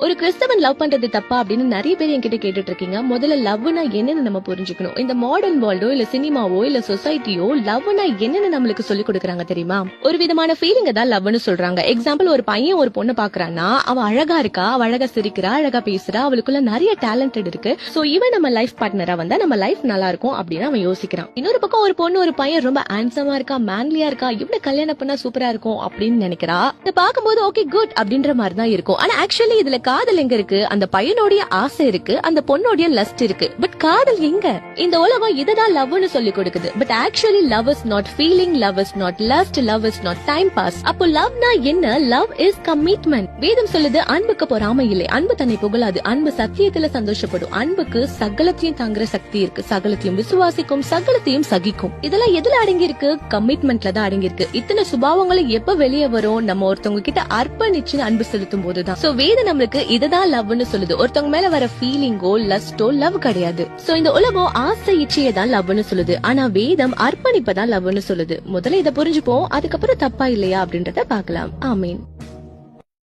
ஒரு கிறிஸ்தவன் லவ் பண்றது தப்பா அப்படின்னு நிறைய பேர் என்கிட்ட கேட்டுட்டு இருக்கீங்க. முதல்ல லவ்னா என்னன்னு நம்ம புரிஞ்சுக்கணும். இந்த மாடர்ன் வேர்ல்டோ இல்ல சினிமாவோ இல்ல சொசைட்டியோ லவ்னா என்னன்னு நம்மளுக்கு சொல்லி கொடுக்கறாங்க தெரியுமா? ஒரு விதமான ஃபீலிங்க தான் லவ்னு சொல்றாங்க. எக்ஸாம்பிள், ஒரு பையன் ஒரு பொண்ணு பாக்குறான்னா அவ அழகா இருக்கா, அவ அழகா சிரிக்கிறா, அழகா பேசுறா, அவளுக்குள்ள நிறைய டேலண்டட் இருக்கு, சோ இவன் நம்ம லைஃப் பார்ட்னரா வந்தா நம்ம லைஃப் நல்லா இருக்கும் அப்படின்னு அவன் யோசிக்கிறான். இன்னொரு பக்கம் ஒரு பொண்ணு ஒரு பையன் ரொம்ப ஹேண்ட்ஸமா இருக்கா, மேன்லியா இருக்கா, இவனை கல்யாணம் பண்ணா சூப்பரா இருக்கும் அப்படின்னு நினைக்கிறா. இத பாக்கும்போது ஓகே குட் அப்படின்ற மாதிரி தான் இருக்கும். ஆனா ஆக்சுவலி இதுல காதல் எங்க இருக்கு? அந்த பையனோட ஆசை இருக்கு, அந்த பொண்ணோட லஸ்ட் இருக்கு. பட் காதல் எங்க? இந்த உலகம் இததான் லவ்னு சொல்லி கொடுக்குது. But actually love is not feeling, love is not lust, love is not time pass. அப்போ லவ்னா என்ன? Love is commitment. வேதம் சொல்லுது, அன்புக்கு பொறாமை இல்லை, அன்பு தன்னை புகழாது, அன்பு சத்தியத்துல சந்தோஷப்படும், அன்புக்கு சகலத்தையும் தாங்குற சக்தி இருக்கு, சகலத்தையும் விசுவாசிக்கும், சகலத்தையும் சகிக்கும். இதெல்லாம் எதுல அடங்கி இருக்கு? கமிட்மெண்ட்ல தான் அடங்கி இருக்கு. இத்தனை சுபாவங்களும் எப்ப வெளியே வரும்? நம்ம ஒருத்தவங்க கிட்ட அர்ப்பணிச்சு அன்பு செலுத்தும் போதுதான். சோ வேதம் நம்மளுக்கு இதுதான் லவ்னு சொல்லுது. ஒருத்தவங்க மேல வர ஃபீலிங்கோ லஸ்டோ லவ் கிடையாது. சோ இந்த உலகம் ஆசை இச்சையை தான் லவ்னு சொல்லுது. ஆனா வேதம் அர்ப்பணிப்பதான் லவ்னு சொல்லுது. முதல்ல இதை புரிஞ்சுப்போம், அதுக்கப்புறம் தப்பா இல்லையா அப்படின்றத பார்க்கலாம். ஆமீன்.